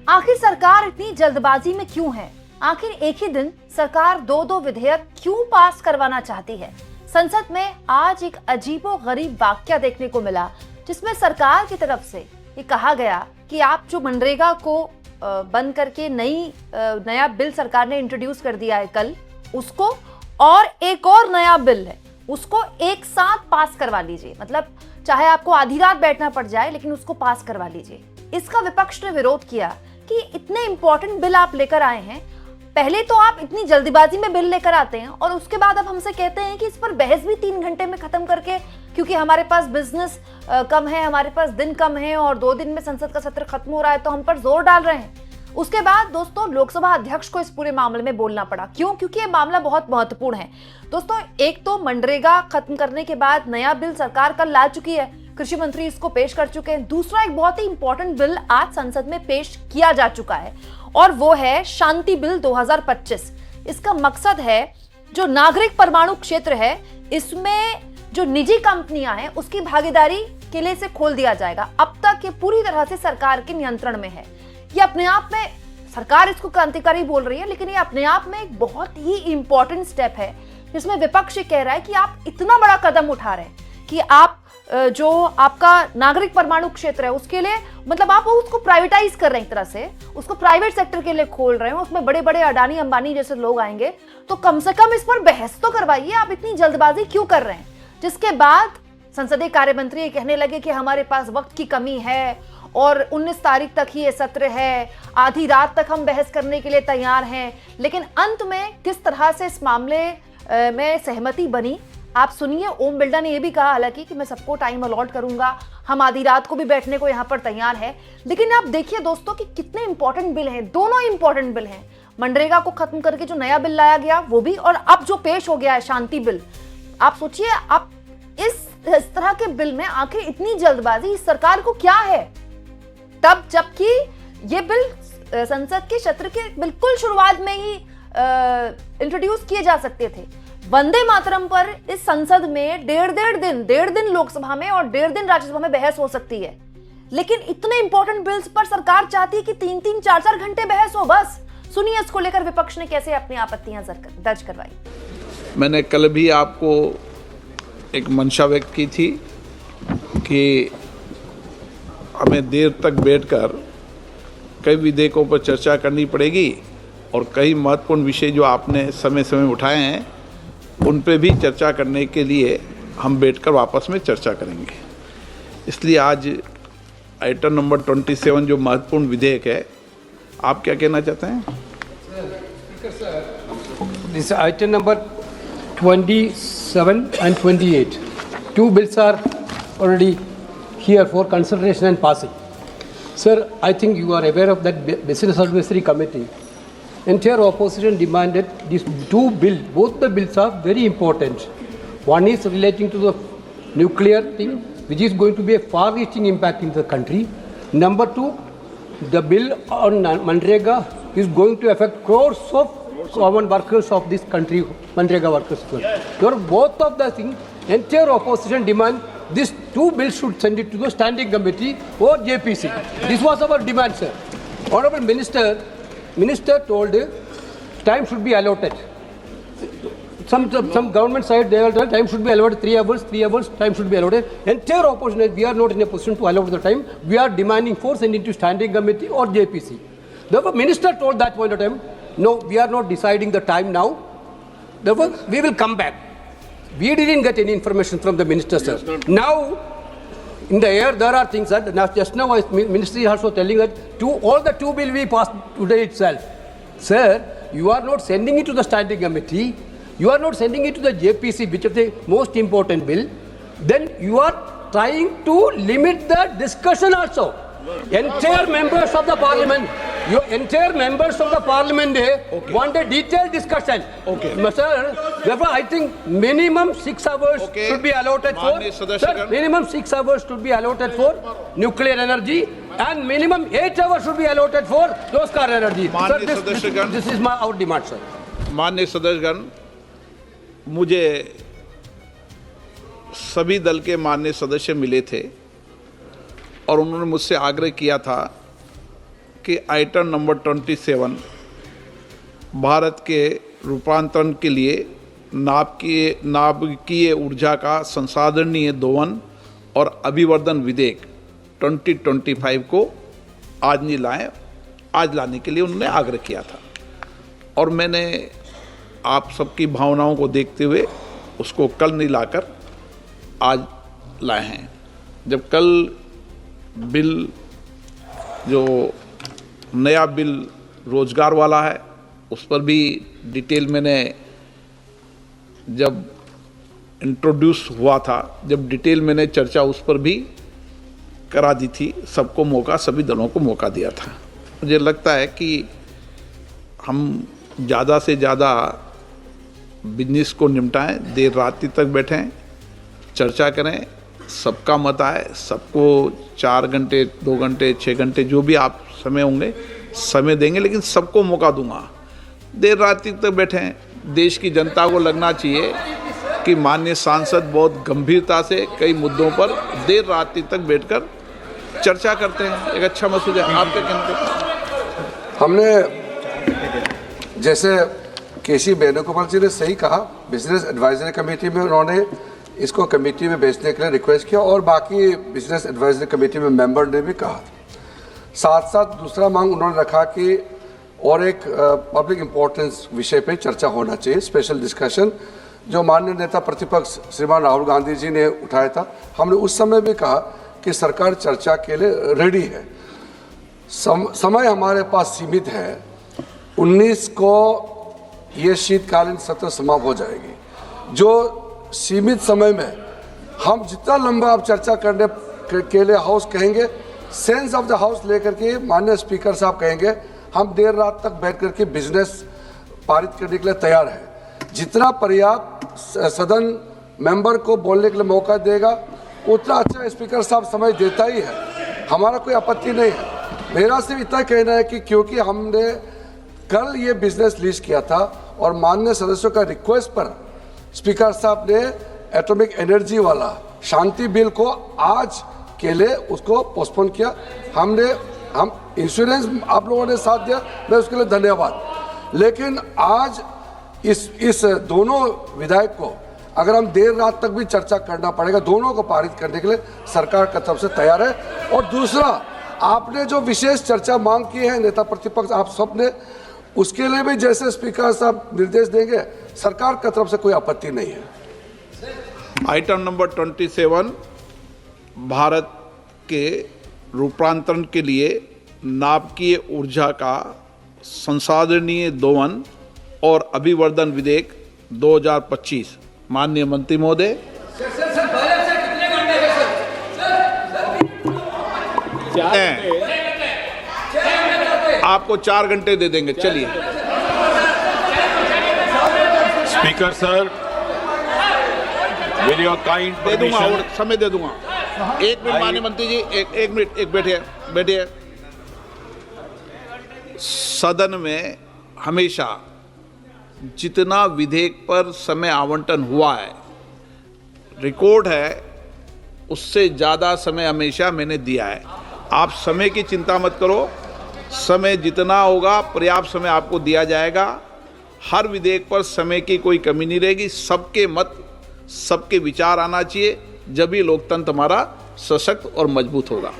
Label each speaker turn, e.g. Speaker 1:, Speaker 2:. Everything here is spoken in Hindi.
Speaker 1: आखिर सरकार इतनी जल्दबाजी में क्यों है? आखिर एक ही दिन सरकार दो विधेयक क्यों पास करवाना चाहती है? संसद में आज एक अजीबोगरीब वाकया देखने को मिला, जिसमें सरकार की तरफ से ये कहा गया कि आप जो मनरेगा को बंद करके नया बिल सरकार ने इंट्रोड्यूस कर दिया है कल, उसको और एक और नया बिल है उसको एक साथ पास करवा लीजिए। मतलब चाहे आपको आधी रात बैठना पड़ जाए, लेकिन उसको पास करवा लीजिए। इसका विपक्ष ने विरोध किया कि इतने इंपॉर्टेंट बिल आप लेकर आए हैं, पहले तो आप इतनी जल्दीबाजी में बिल लेकर आते हैं और उसके बाद अब हमसे कहते हैं कि इस पर बहस भी 3 घंटे में खत्म करके, क्योंकि हमारे पास बिजनेस कम है, हमारे पास दिन कम है और 2 दिन में संसद का सत्र खत्म हो रहा है, तो हम पर जोर डाल रहे हैं। उसके बाद दोस्तों लोकसभा अध्यक्ष को इस पूरे मामले में बोलना पड़ा। क्यों? क्योंकि ये मामला बहुत महत्वपूर्ण है। दोस्तों, एक तो मनरेगा खत्म करने के बाद नया बिल सरकार कल ला चुकी है, कृषि मंत्री इसको पेश कर चुके हैं। दूसरा एक बहुत ही इंपॉर्टेंट बिल आज संसद में पेश किया जा चुका है और वो है शांति बिल 2025। इसका मकसद है जो नागरिक परमाणु क्षेत्र है, इसमें जो निजी कंपनियां हैं उसकी भागीदारी के लिए इसे खोल दिया जाएगा। अब तक ये पूरी तरह से सरकार के नियंत्रण में है। ये अपने आप में, सरकार इसको क्रांतिकारी बोल रही है, लेकिन ये अपने आप में एक बहुत ही इंपॉर्टेंट स्टेप है, जिसमें विपक्ष कह रहा है कि आप इतना बड़ा कदम उठा रहे हैं कि आप जो आपका नागरिक परमाणु क्षेत्र है उसके लिए, मतलब आप उसको प्राइवेटाइज कर रहे हैं, एक तरह से उसको प्राइवेट सेक्टर के लिए खोल रहे हैं, उसमें बड़े बड़े अडानी अंबानी जैसे लोग आएंगे, तो कम से कम इस पर बहस तो करवाइए। आप इतनी जल्दबाजी क्यों कर रहे हैं? जिसके बाद संसदीय कार्य मंत्री ये कहने लगे कि हमारे पास वक्त की कमी है और 19 तारीख तक ही ये सत्र है, आधी रात तक हम बहस करने के लिए तैयार हैं। लेकिन अंत में किस तरह से इस मामले में सहमति बनी, आप सुनिए। ओम बिरला ने यह भी कहा हालांकि कि मैं सबको टाइम अलॉट करूंगा, हम आधी रात को भी बैठने को यहां पर तैयार है। लेकिन आप देखिए दोस्तों कि कितने इंपॉर्टेंट बिल हैं, दोनों इंपॉर्टेंट बिल हैं। मनरेगा को खत्म करके जो नया बिल लाया गया वो भी, और अब जो पेश हो गया है शांति बिल। आप सोचिए, आप इस तरह के बिल में आखिर इतनी जल्दबाजी इस सरकार को क्या है, तब जबकि ये बिल संसद के सत्र के बिल्कुल शुरुआत में ही इंट्रोड्यूस किए जा सकते थे। वंदे मातरम पर इस संसद में डेढ़ दिन लोकसभा में और 1.5 दिन राज्यसभा में बहस हो सकती है, लेकिन इतने इंपॉर्टेंट बिल्स पर सरकार चाहती है कि 3-3, 4-4 घंटे बहस हो। बस सुनिए इसको लेकर विपक्ष ने कैसे अपनी आपत्तियां दर्ज करवाई।
Speaker 2: मैंने कल भी आपको एक मंशा व्यक्त की थी कि हमें देर तक बैठकर कई विधेयकों पर चर्चा करनी पड़ेगी और कई महत्वपूर्ण विषय जो आपने समय समय उठाए हैं उन पे भी चर्चा करने के लिए हम बैठकर वापस में चर्चा करेंगे। इसलिए आज आइटम नंबर 27 जो महत्वपूर्ण विधेयक है, आप क्या कहना चाहते हैं?
Speaker 3: This item number 27 and 28. 2 bills are already here for consideration and passing. Sir, I think you are aware of that Business Advisory Committee. Entire opposition demanded these 2 bills. Both the bills are very important. One is relating to the nuclear thing, which is going to be a far-reaching impact in the country. Number 2, the bill on Manrega is going to affect crores of common workers of this country, Manrega workers. So both of the things, entire opposition demand these 2 bills should send it to the standing committee or JPC. This was our demand, sir. Honorable Minister told time should be allotted. Some government side they will tell time should be allotted 3 hours time should be allotted. Entire opposition, we are not in a position to allot the time. We are demanding for sending to standing committee or JPC. Therefore, Minister told that point of time, no, we are not deciding the time now. Therefore, we will come back. We didn't get any information from the minister, sir. Now, in the air, there are things that just now, ministry is also telling that all the 2 bills we passed today itself. Sir, you are not sending it to the standing committee. You are not sending it to the JPC, which is the most important bill. Then you are trying to limit the discussion also. Entire members of the parliament, want a detailed discussion.
Speaker 2: Okay.
Speaker 3: Sir, therefore I think minimum 6 hours should be allotted for. Sir, minimum 6 hours should be allotted for nuclear energy, and minimum 8 hours should be allotted for those car energy. Sir, this is our demand, sir.
Speaker 2: माननीय सदस्यगण, मुझे सभी दल के माननीय सदस्य मिले थे और उन्होंने मुझसे आग्रह किया था कि आइटम नंबर 27 भारत के रूपांतरण के लिए नाभिकीय ऊर्जा का संसाधनीय दोहन और अभिवर्धन विधेयक 2025 को आज नहीं लाए, आज लाने के लिए उन्होंने आग्रह किया था। और मैंने आप सबकी भावनाओं को देखते हुए उसको कल नहीं लाकर आज लाए हैं। जब कल बिल, जो नया बिल रोजगार वाला है, उस पर भी डिटेल मैंने जब इंट्रोड्यूस हुआ था, जब डिटेल मैंने चर्चा उस पर भी करा दी थी, सबको मौका, सभी दलों को मौका दिया था। मुझे लगता है कि हम ज़्यादा से ज़्यादा बिजनेस को निपटाएं, देर रात्रि तक बैठें, चर्चा करें, सबका मत आए, सबको 4 घंटे, 2 घंटे, 6 घंटे जो भी आप समय होंगे समय देंगे, लेकिन सबको मौका दूंगा। देर रात्रि तक बैठें, देश की जनता को लगना चाहिए कि माननीय सांसद बहुत गंभीरता से कई मुद्दों पर देर रात्रि तक बैठकर चर्चा करते हैं। एक अच्छा मसूदा है। आपके कहने पे
Speaker 4: हमने, जैसे केसी वेणुगोपाल जी ने सही कहा, बिजनेस एडवाइजरी कमेटी में उन्होंने इसको कमेटी में भेजने के लिए रिक्वेस्ट किया और बाकी बिजनेस एडवाइजरी कमेटी में मेंबर ने भी कहा। साथ साथ दूसरा मांग उन्होंने रखा कि और एक पब्लिक इम्पोर्टेंस विषय पे चर्चा होना चाहिए, स्पेशल डिस्कशन, जो माननीय नेता प्रतिपक्ष श्रीमान राहुल गांधी जी ने उठाया था। हमने उस समय भी कहा कि सरकार चर्चा के लिए रेडी है। समय हमारे पास सीमित है। 19 को ये शीतकालीन सत्र समाप्त हो जाएगी। जो सीमित समय में हम जितना लंबा आप चर्चा करने के लिए हाउस कहेंगे, सेंस ऑफ द हाउस लेकर के माननीय स्पीकर साहब कहेंगे, हम देर रात तक बैठ करके बिजनेस पारित करने के लिए तैयार हैं। जितना पर्याप्त सदन मेंबर को बोलने के लिए मौका देगा, उतना अच्छा स्पीकर साहब समय देता ही है। हमारा कोई आपत्ति नहीं है। मेरा सिर्फ इतना कहना है कि क्योंकि हमने कल ये बिजनेस लीज किया था और माननीय सदस्यों का रिक्वेस्ट पर स्पीकर साहब ने एटॉमिक एनर्जी वाला शांति बिल को आज के लिए उसको पोस्टपोन किया। हम इंश्योरेंस आप लोगों ने साथ दिया, मैं उसके लिए धन्यवाद। लेकिन आज इस दोनों विधायक को अगर हम देर रात तक भी चर्चा करना पड़ेगा, दोनों को पारित करने के लिए सरकार की तरफ से तैयार है। और दूसरा, आपने जो विशेष चर्चा मांग की है नेता प्रतिपक्ष आप सब ने, उसके लिए भी जैसे स्पीकर साहब निर्देश देंगे, सरकार की तरफ से कोई आपत्ति नहीं है।
Speaker 2: आइटम नंबर 27 भारत के रूपांतरण के लिए नाभिकीय ऊर्जा का संसाधनीय दोहन और अभिवर्धन विधेयक 2025। माननीय मंत्री महोदय, आपको 4 घंटे दे देंगे। चलिए
Speaker 5: speaker sir, will your kind
Speaker 2: दे दूंगा
Speaker 5: परमिशन।
Speaker 2: और समय दे दूंगा। 1 मिनट माननीय मंत्री जी, एक मिनट, एक बैठिए। सदन में हमेशा जितना विधेयक पर समय आवंटन हुआ है, रिकॉर्ड है, उससे ज़्यादा समय हमेशा मैंने दिया है। आप समय की चिंता मत करो, समय जितना होगा पर्याप्त समय आपको दिया जाएगा। हर विधेयक पर समय की कोई कमी नहीं रहेगी। सबके मत, सबके विचार आना चाहिए, जब भी लोकतंत्र हमारा सशक्त और मजबूत होगा।